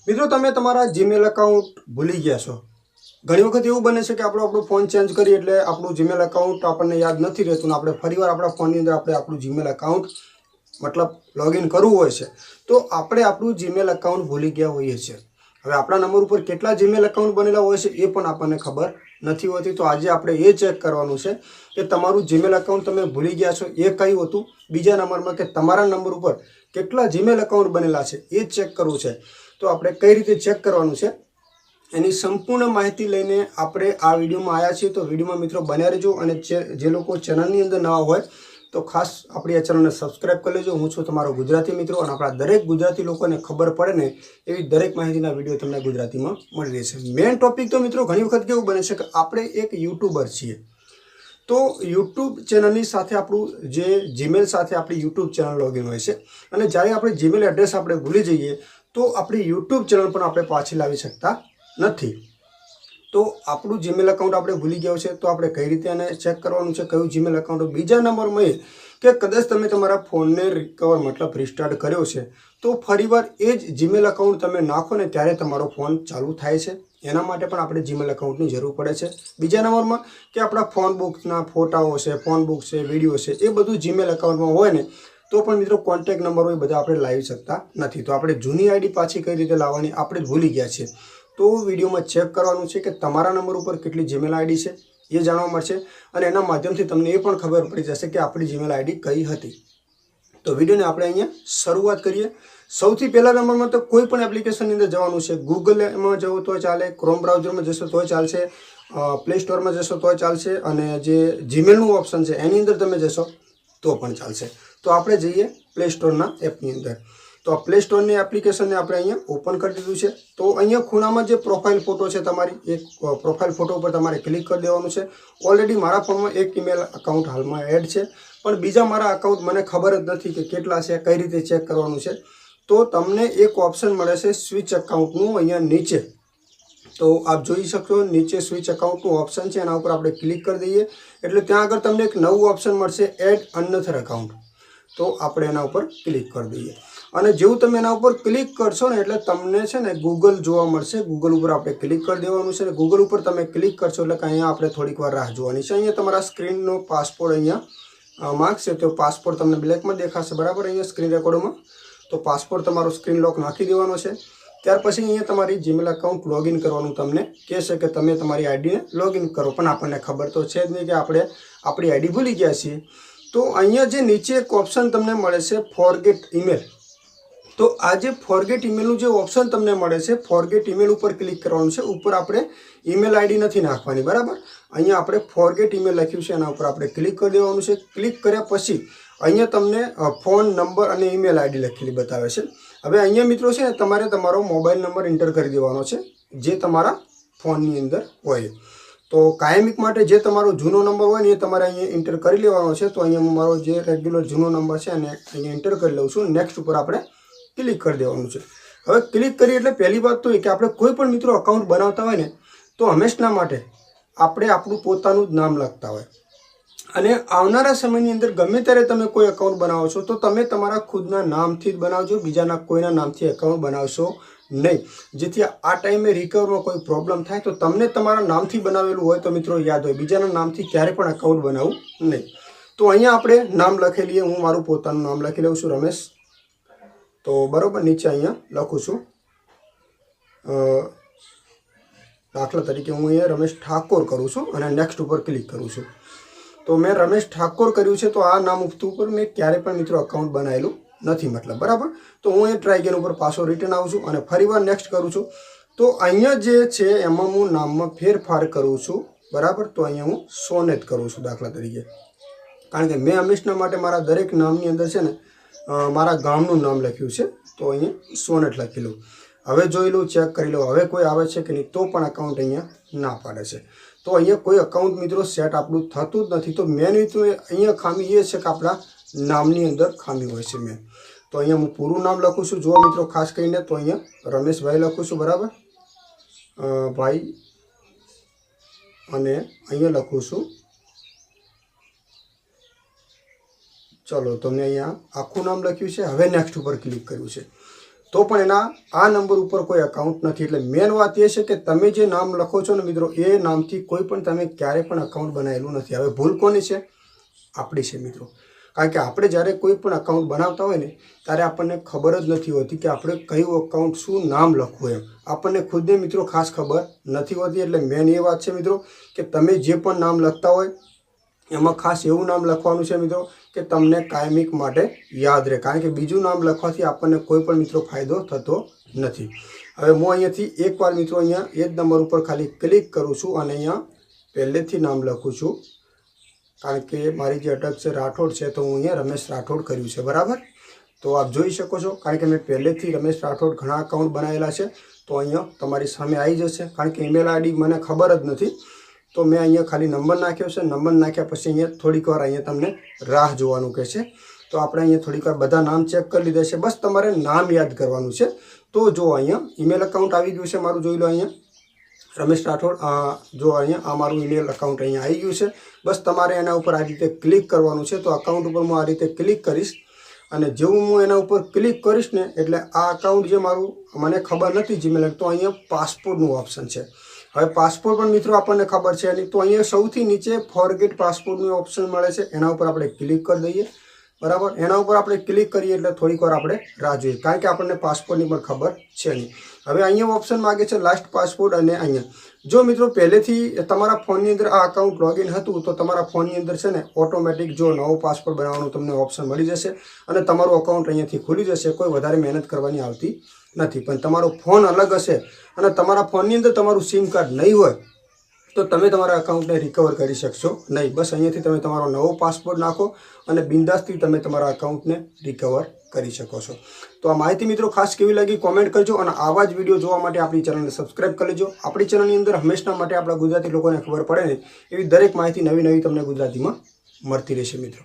મિત્રો તમે તમારા જીમેલ એકાઉન્ટ ભૂલી ગયા છો। ઘણી વખત એવું બને છે કે આપણો ફોન ચેન્જ કરીએ એટલે આપણું જીમેલ એકાઉન્ટ આપણને યાદ નથી રહેતું ને આપણે ફરીવાર આપણા ફોનની અંદર આપણે આપણું જીમેલ એકાઉન્ટ મતલબ લોગિન કરવું હોય છે તો આપણે આપણું જીમેલ એકાઉન્ટ ભૂલી ગયા હોઈએ છીએ। હવે આપણા નંબર ઉપર કેટલા જીમેલ એકાઉન્ટ બનેલા હોય છે એ પણ આપણને ખબર નથી હોતી। તો આજે આપણે એ ચેક કરવાનું છે કે તમારું જીમેલ એકાઉન્ટ તમે ભૂલી ગયા છો એ કયું હતું। બીજા નંબરમાં કે તમારા નંબર ઉપર કેટલા જીમેલ એકાઉન્ટ બનેલા છે એ ચેક કરવું છે। તો આપણે કઈ રીતે ચેક કરવાનું છે એની સંપૂર્ણ માહિતી લઈને આપણે આ વિડીયોમાં આવ્યા છીએ। તો વિડીયોમાં મિત્રો બન્યા રહેજો અને જે લોકો ચેનલની અંદર નવા હોય તો ખાસ આપણી આ ચેનલને સબસ્ક્રાઇબ કરી લેજો। હું છું તમારો ગુજરાતી મિત્રો અને આપણા દરેક ગુજરાતી લોકોને ખબર પડે ને એવી દરેક માહિતીના વિડીયો તમને ગુજરાતીમાં મળી રહેશે। મેઇન ટોપિક તો મિત્રો ઘણી વખત કેવું બને છે કે આપણે એક યુટ્યુબર છીએ તો યુટ્યુબ ચેનલની સાથે આપણું જે જીમેલ સાથે આપણી યુટ્યુબ ચેનલ લોગિન હોય છે અને જ્યારે આપણે જીમેલ એડ્રેસ આપણે ભૂલી જઈએ તો આપણી યુટ્યુબ ચેનલ પણ આપણે પાછી લાવી શકતા નથી। તો આપણું જીમેલ એકાઉન્ટ આપણે ભૂલી ગયા છે તો આપણે કઈ રીતે એને ચેક કરવાનું છે કયું જીમેલ એકાઉન્ટ। બીજા નંબરમાં એ કે કદાચ તમે તમારા ફોનને રિકવર મતલબ રિસ્ટાર્ટ કર્યો છે તો ફરીવાર એ જ જીમેલ એકાઉન્ટ તમે નાખો ને ત્યારે તમારો ફોન ચાલુ થાય છે। એના માટે પણ આપણે જીમેલ એકાઉન્ટની જરૂર પડે છે। બીજા નંબરમાં કે આપણા ફોન બુક્સના ફોટાઓ છે ફોન બુક છે વિડીયો છે એ બધું જીમેલ એકાઉન્ટમાં હોય ને તો પણ મિત્રો કોન્ટેક્ટ નંબર હોય બધા આપણે લાવી શકતા નથી। તો આપણે જૂની આઈડી પાછી કઈ રીતે લાવવાની આપણે ભૂલી ગયા છીએ તો વિડીયોમાં ચેક કરવાનું છે કે તમારા નંબર ઉપર કેટલી જીમેલ આઈડી છે એ જાણવા મળશે અને એના માધ્યમથી તમને એ પણ ખબર પડી જશે કે આપણી જીમેલ આઈડી કઈ હતી। તો વિડીયોને આપણે અહીંયા શરૂઆત કરીએ। સૌથી પહેલા નંબરમાં તો કોઈ પણ એપ્લિકેશનની અંદર જવાનું છે। ગૂગલમાં જવું તો ચાલે, ક્રોમ બ્રાઉઝરમાં જશો તો ચાલશે, પ્લે સ્ટોરમાં જશો તો ચાલશે અને જે જીમેલનું ઓપ્શન છે એની અંદર તમે જશો તો પણ ચાલશે। તો આપણે જઈએ પ્લે સ્ટોરના એપની અંદર। તો આ પ્લે સ્ટોરની એપ્લિકેશનને આપણે અહીંયા ઓપન કરી દીધું છે। તો અહીંયા ખૂણામાં જે પ્રોફાઇલ ફોટો છે તમારી એક પ્રોફાઇલ ફોટો ઉપર તમારે ક્લિક કરી દેવાનું છે। ઓલરેડી મારા ફોનમાં એક ઈમેલ અકાઉન્ટ હાલમાં એડ છે પણ બીજા મારા અકાઉન્ટ મને ખબર જ નથી કે કેટલા છે કઈ રીતે ચેક કરવાનું છે। તો તમને એક ઓપ્શન મળે છે સ્વિચ અકાઉન્ટનું અહીંયા નીચે। તો આપ જોઈ શકશો નીચે સ્વિચ અકાઉન્ટનું ઓપ્શન છે એના ઉપર આપણે ક્લિક કરી દઈએ એટલે ત્યાં આગળ તમને એક નવું ઓપ્શન મળશે એડ અનધર અકાઉન્ટ। તો આપણે એના ઉપર ક્લિક કરી દઈએ અને જેવું તમે એના ઉપર ક્લિક કરશો ને એટલે તમને છે ને ગૂગલ જોવા મળશે। ગૂગલ ઉપર આપણે ક્લિક કરી દેવાનું છે। ગૂગલ ઉપર તમે ક્લિક કરશો એટલે કે અહીંયા આપણે થોડીક વાર રાહ જોવાની છે। અહીંયા તમારા સ્ક્રીનનો પાસપોર્ટ અહીંયા માગશે તો પાસપોર્ટ તમને બ્લેકમાં દેખાશે બરાબર અહીંયા સ્ક્રીન રેકોર્ડમાં। તો પાસપોર્ટ તમારો સ્ક્રીન લોક નાખી દેવાનો છે। ત્યાર પછી અહીંયા તમારી જીમેલ એકાઉન્ટ લોગિન કરવાનું તમને કહેશે કે તમે તમારી આઈડીને લોગિન કરો પણ આપણને ખબર તો છે જ નહીં કે આપણે આપણી આઈડી ભૂલી ગયા છીએ। તો અહીંયા જે નીચે એક ઓપ્શન તમને મળે છે ફોરગેટ ઈમેલ। તો આ જે ફોરગેટ ઈમેલનું જે ઓપ્શન તમને મળે છે ફોરગેટ ઈમેલ ઉપર ક્લિક કરવાનું છે। ઉપર આપણે ઈમેલ આઈડી નથી નાખવાની બરાબર। અહીંયા આપણે ફોરગેટ ઈમેલ લખ્યું છે એના ઉપર આપણે ક્લિક કરી દેવાનું છે। ક્લિક કર્યા પછી અહીંયા તમને ફોન નંબર અને ઈમેલ આઈડી લખેલી બતાવે છે। હવે અહીંયા મિત્રો છે ને તમારે તમારો મોબાઈલ નંબર એન્ટર કરી દેવાનો છે જે તમારા ફોનની અંદર હોય। તો કાયમિક માટે જે તમારો જૂનો નંબર હોય ને એ તમારે અહીંયા એન્ટર કરી લેવાનો છે। તો અહીંયા હું મારો જે રેગ્યુલર જૂનો નંબર છે એને અહીંયા એન્ટર કરી લઉં છું। નેક્સ્ટ ઉપર આપણે ક્લિક કરી દેવાનું છે। હવે ક્લિક કરીએ એટલે પહેલી વાત તો એ કે આપણે કોઈ પણ મિત્રો અકાઉન્ટ બનાવતા હોય ને તો હંમેશા માટે આપણે આપણું પોતાનું જ નામ લખતા હોય અને આવનારા સમયની અંદર ગમે ત્યારે તમે કોઈ અકાઉન્ટ બનાવો છો તો તમે તમારા ખુદના નામથી જ બનાવજો, બીજાના કોઈના નામથી અકાઉન્ટ બનાવશો નહીં, જેથી આ ટાઈમે રિકવરમાં કોઈ પ્રોબ્લેમ થાય તો તમને તમારા નામથી બનાવેલું હોય તો મિત્રો યાદ હોય બીજાના નામથી ક્યારે પણ અકાઉન્ટ બનાવવું નહીં। તો અહીંયા આપણે નામ લખી લઈએ। હું મારું પોતાનું નામ લખી લઉં છું રમેશ। તો બરાબર નીચે અહીંયા લખું છું દાખલા તરીકે હું અહીંયા રમેશ ઠાકોર કરું છું અને નેક્સ્ટ ઉપર ક્લિક કરું છું। તો મેં રમેશ ઠાકોર કર્યું છે તો આ નામ ઉપર મેં ક્યારે પણ મિત્રો અકાઉન્ટ બનાવેલું નથી મતલબ બરાબર। તો હું એ ટ્રાય અગેન ઉપર પાછો રિટર્ન આવું છું અને ફરીવાર નેક્સ્ટ કરું છું। તો અહીંયા જે છે એમાં હું નામમાં ફેરફાર કરું છું બરાબર। તો અહીંયા હું સોનેટ કરું છું દાખલા તરીકે, કારણ કે મેં હંમેશા માટે મારા દરેક નામની અંદર છે ને મારા ગામનું નામ લખ્યું છે તો અહીંયા સોનેટ લખી લઉં। હવે જોઈ લઉં, ચેક કરી લઉં હવે કોઈ આવે છે કે નહીં તો પણ અકાઉન્ટ અહીંયા ના પાડે છે। તો અહીંયા કોઈ અકાઉન્ટ મિત્રો સેટ આપણું થતું જ નથી। તો મેન તો અહીંયા ખામી એ છે કે આપણા નામની અંદર ખામી હોય છે મેન। તો અહીંયા હું પૂરું નામ લખું છું જો મિત્રો ખાસ કરીને તો અહીંયા રમેશભાઈ લખું છું બરાબર ભાઈ અને અહીંયા લખું છું ચલો તો મેં અહીંયા આખું નામ લખ્યું છે। હવે નેક્સ્ટ ઉપર ક્લિક કર્યું છે। તો પણ એના આ નંબર ઉપર કોઈ અકાઉન્ટ નથી. એટલે મેન વાત એ છે કે તમે જે નામ લખો છો ને મિત્રો, એ નામથી કોઈ પણ તમે ક્યારે પણ અકાઉન્ટ બનાવેલું નથી. હવે ભૂલ કોની છે? આપણી છે મિત્રો. કારણ કે આપણે જ્યારે કોઈ પણ અકાઉન્ટ બનાવતા હોય ને ત્યારે આપણને ખબર જ નથી હોતી કે આપણે કયું અકાઉન્ટ શું નામ લખવું એમ. આપણને ખુદને મિત્રો ખાસ ખબર નથી હોતી. એટલે મેન એ વાત છે મિત્રો કે તમે જે પણ નામ લખતા હોય એમાં ખાસ એવું નામ લખવાનું છે મિત્રો કે તમને કાયમિક માટે યાદ રહે. કારણ કે બીજું નામ લખવાથી આપણને કોઈ પણ મિત્રો ફાયદો થતો નથી. હવે હું અહીંયાથી એકવાર મિત્રો અહીંયા એ જ નંબર ઉપર ખાલી ક્લિક કરું છું અને અહીંયા પહેલેથી નામ લખું છું. કારણ કે મારી જે અટક છે રાઠોડ છે, તો હું અહીંયા રમેશ રાઠોડ કર્યું છે, બરાબર. તો આપ જોઈ શકો છો કારણ કે મેં પહેલેથી રમેશ રાઠોડ ઘણા અકાઉન્ટ બનાવેલા છે. તો અહીંયા તમારી સામે આવી જશે. કારણ કે ઈમેલ આઈડી મને ખબર જ નથી, તો મેં અહીંયા ખાલી નંબર નાખ્યો છે. નંબર નાખ્યા પછી અહીંયા થોડીક વાર અહીંયા તમને રાહ જોવાનું કહેશે. તો આપણે અહીંયા થોડીક વાર બધા નામ ચેક કરી લીધા છે. બસ તમારે નામ યાદ કરવાનું છે. તો જો અહીંયા ઈમેલ અકાઉન્ટ આવી ગયું છે મારું, જોઈ લો અહીંયા રમેશ રાઠોડ. જો અહીંયા આ મારું ઈમેલ અકાઉન્ટ અહીંયા આવી ગયું છે. બસ તમારે એના ઉપર આ રીતે ક્લિક કરવાનું છે. તો અકાઉન્ટ ઉપર હું આ રીતે ક્લિક કરીશ અને જેવું હું એના ઉપર ક્લિક કરીશ ને એટલે આ અકાઉન્ટ જે મારું મને ખબર નથી જીમેલ, તો અહીંયા પાસપોર્ટનું ઓપ્શન છે. હવે પાસપોર્ટ પણ મિત્રો આપણને ખબર છે નહીં, તો અહીંયા સૌથી નીચે ફોરગેટ પાસપોર્ટનું ઓપ્શન મળે છે. એના ઉપર આપણે ક્લિક કરી દઈએ, બરાબર. એના ઉપર આપણે ક્લિક કરીએ એટલે થોડીક વાર આપણે રાહ જોઈએ, કારણ કે આપણને પાસપોર્ટની પણ ખબર છે નહીં. હવે અહીંયા ઓપ્શન માગે છે લાસ્ટ પાસપોર્ટ. અને અહીંયા જો મિત્રો પહેલેથી તમારા ફોનની અંદર આ અકાઉન્ટ લોગિન હતું તો તમારા ફોનની અંદર છે ને ઓટોમેટિક જો નવો પાસપોર્ટ બનાવવાનું તમને ઓપ્શન મળી જશે અને તમારું અકાઉન્ટ અહીંયાથી ખુલી જશે. કોઈ વધારે મહેનત કરવાની આવતી નથી. પણ તમારો ફોન અલગ હશે અને તમારા ફોનની અંદર તમારું સિમ કાર્ડ નહીં હોય તો તમે તમારા અકાઉન્ટને રિકવર કરી શકશો નહીં. બસ અહીંયાથી તમે તમારો નવો પાસપોર્ટ નાખો અને બિંદાસથી તમે તમારા અકાઉન્ટને રિકવર કરી શકો છો. તો આ માહિતી મિત્રો ખાસ કેવી લાગી કોમેન્ટ કરજો અને આવા જ વિડીયો જોવા માટે આપણી ચેનલને સબસ્ક્રાઇબ કરી લેજો. આપણી ચેનલની અંદર હંમેશા માટે આપણા ગુજરાતી લોકોને ખબર પડે ને એવી દરેક માહિતી નવી તમને ગુજરાતીમાં મળતી રહેશે મિત્રો.